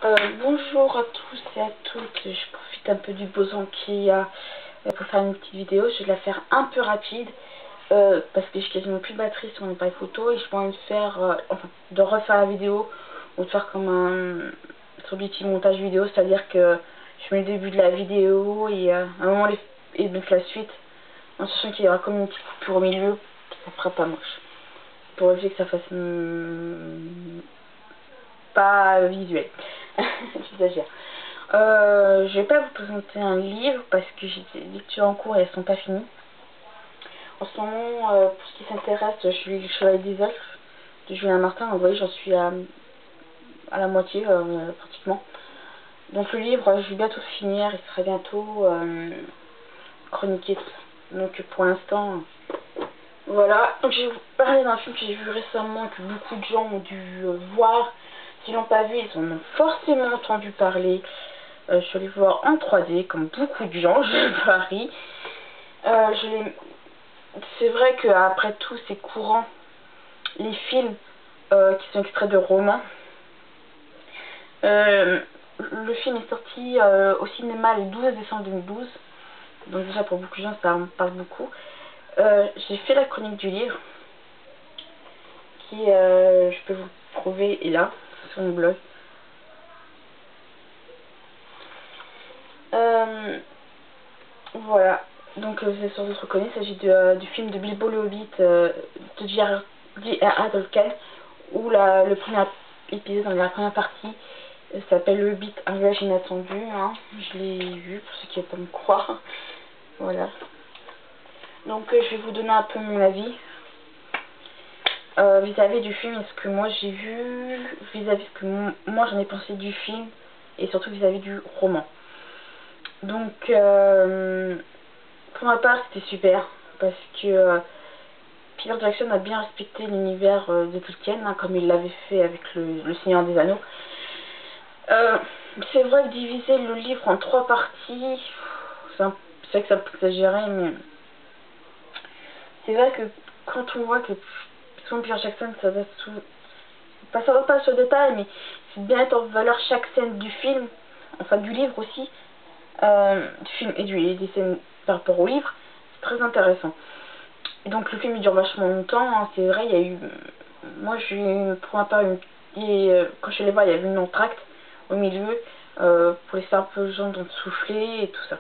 Bonjour à tous et à toutes, je profite un peu du beau temps qu'il y a pour faire une petite vidéo. Je vais la faire un peu rapide parce que j'ai quasiment plus de batterie sur mon appareil photo et je pense de faire, de refaire la vidéo ou de faire comme un sur du petit montage vidéo, c'est-à-dire que je mets le début de la vidéo et à un moment et donc la suite en sachant qu'il y aura comme une petite coupure au milieu, ça fera pas moche pour éviter que ça fasse pas visuel. J'exagère. Je vais pas vous présenter un livre parce que j'ai des lectures en cours et elles sont pas finies. En ce moment, pour ce qui s'intéresse, je suis le Chevalier des Elfes de Julien Martin. Donc, vous voyez, j'en suis à la moitié pratiquement. Donc le livre, je vais bientôt le finir. Il sera bientôt chroniqué, tout ça. Donc pour l'instant, voilà. Donc je vais vous parler d'un film que j'ai vu récemment et que beaucoup de gens ont dû voir. S'ils l'ont pas vu, ils en ont forcément entendu parler. Je suis allée voir en 3D, comme beaucoup de gens, je parie. C'est vrai qu'après tout, c'est courant, les films qui sont extraits de romans. Le film est sorti au cinéma le 12 décembre 2012. Donc déjà, pour beaucoup de gens, ça me parle beaucoup. J'ai fait la chronique du livre, qui, je peux vous prouver, est là, sur mon blog. Voilà, donc vous avez sans doute reconnu, il s'agit du film de Bilbo le Hobbit de J.R.R. Tolkien, où le premier épisode, dans la première partie, s'appelle Le Hobbit, un voyage inattendu. Hein. Je l'ai vu, pour ceux qui ne veulent pas me croire. Voilà. Donc je vais vous donner un peu mon avis vis-à-vis du film et ce que moi j'ai vu, vis-à-vis ce que moi j'en ai pensé du film, et surtout vis-à-vis du roman. Donc pour ma part, c'était super parce que Peter Jackson a bien respecté l'univers de Tolkien, hein, comme il l'avait fait avec le Seigneur des Anneaux. C'est vrai que diviser le livre en 3 parties, c'est vrai que ça peut exagérer, mais c'est vrai que quand on voit que Peter Jackson, ça va pas sur le détail, mais c'est bien mettre en valeur chaque scène du film, enfin du livre aussi, du film et des scènes par rapport au livre, c'est très intéressant. Et donc le film il dure vachement longtemps, hein, c'est vrai, il y a eu, moi j'ai eu pour ma part quand je suis allée voir, il y avait une entracte au milieu pour laisser un peu les gens de souffler et tout ça.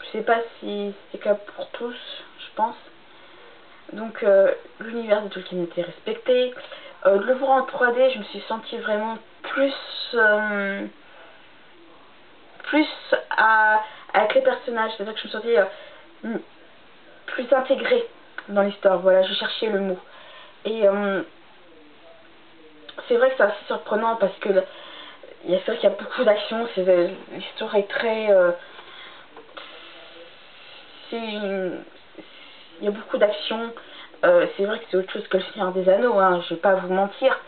Je sais pas si c'est le cas pour tous, je pense. Donc l'univers de Tolkien était respecté. De le voir en 3D, je me suis sentie vraiment plus avec les personnages, c'est-à-dire que je me sentais plus intégrée dans l'histoire. Voilà, je cherchais le mot. Et c'est vrai que c'est assez surprenant parce que c'est vrai qu'il y a beaucoup d'action, l'histoire est très il y a beaucoup d'action. C'est vrai que c'est autre chose que le Seigneur des Anneaux, hein, je vais pas vous mentir.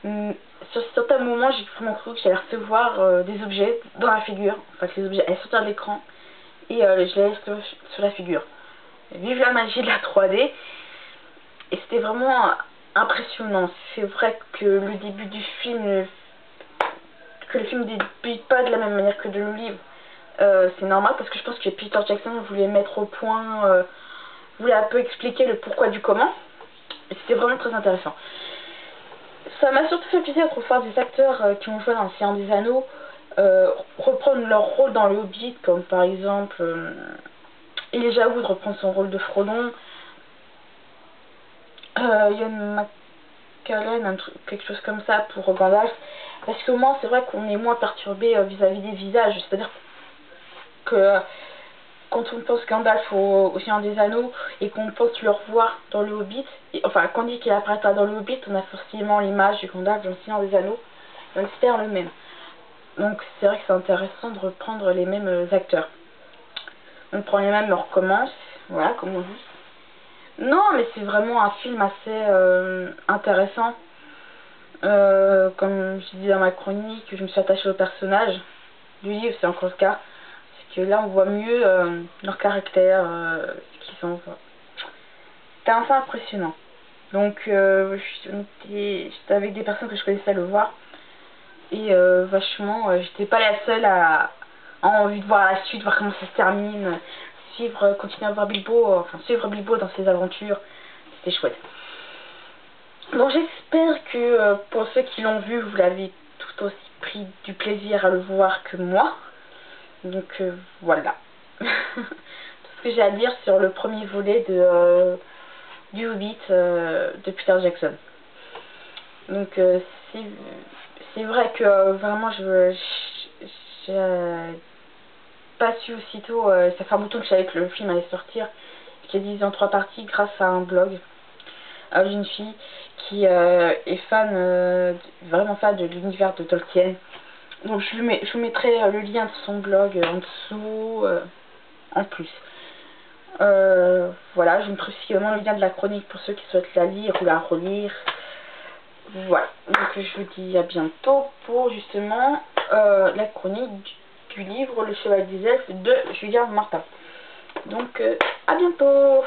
Sur certains moments, j'ai vraiment cru que j'allais recevoir des objets dans la figure, enfin que les objets allaient sortir de l'écran et je les recevoir sur la figure. Vive la magie de la 3D, et c'était vraiment impressionnant. C'est vrai que le début du film, que le film débute pas de la même manière que de le livre, c'est normal parce que je pense que Peter Jackson voulait mettre au point, voulait un peu expliquer le pourquoi du comment, et c'était vraiment très intéressant. Ça m'a surtout fait plaisir de voir des acteurs qui ont joué dans le Seigneur des Anneaux reprendre leur rôle dans le Hobbit, comme par exemple Elijah Wood reprend son rôle de Frodon, Ian McKellen, quelque chose comme ça pour Gandalf, parce qu'au moins c'est vrai qu'on est moins perturbé vis-à-vis des visages, c'est-à-dire que quand on pense Gandalf au Seigneur des Anneaux et qu'on pense le revoir dans le Hobbit, enfin quand on dit qu'il apparaîtra dans le Hobbit, on a forcément l'image de Gandalf dans le Seigneur des Anneaux, et on espère le même. Donc c'est vrai que c'est intéressant de reprendre les mêmes acteurs. On prend les mêmes, on recommence, voilà comme on dit. Non, mais c'est vraiment un film assez intéressant. Comme je disais dans ma chronique, je me suis attachée au personnage du livre, c'est encore le cas. C'est que là on voit mieux leur caractère, ce qu'ils sont. C'était assez impressionnant. Donc j'étais avec des personnes que je connaissais à le voir. et vachement, j'étais pas la seule à avoir envie de voir la suite, voir comment ça se termine, continuer à voir Bilbo, suivre Bilbo dans ses aventures. C'était chouette. Donc j'espère que pour ceux qui l'ont vu, vous l'avez tout aussi pris du plaisir à le voir que moi. Donc voilà. Tout ce que j'ai à dire sur le premier volet du Hobbit de Peter Jackson. Donc c'est vrai que vraiment j'ai pas su aussitôt, ça fait un bout de temps que je savais que le film allait sortir. Je l'ai divisé en 3 parties grâce à un blog d'une fille qui est vraiment fan de l'univers de Tolkien. Donc je vous mettrai le lien de son blog en dessous en plus. Voilà, je vous mettrai aussi le lien de la chronique pour ceux qui souhaitent la lire ou la relire. Voilà, donc je vous dis à bientôt pour justement la chronique du livre Le Cheval des Elfes de Julien Martin. Donc à bientôt.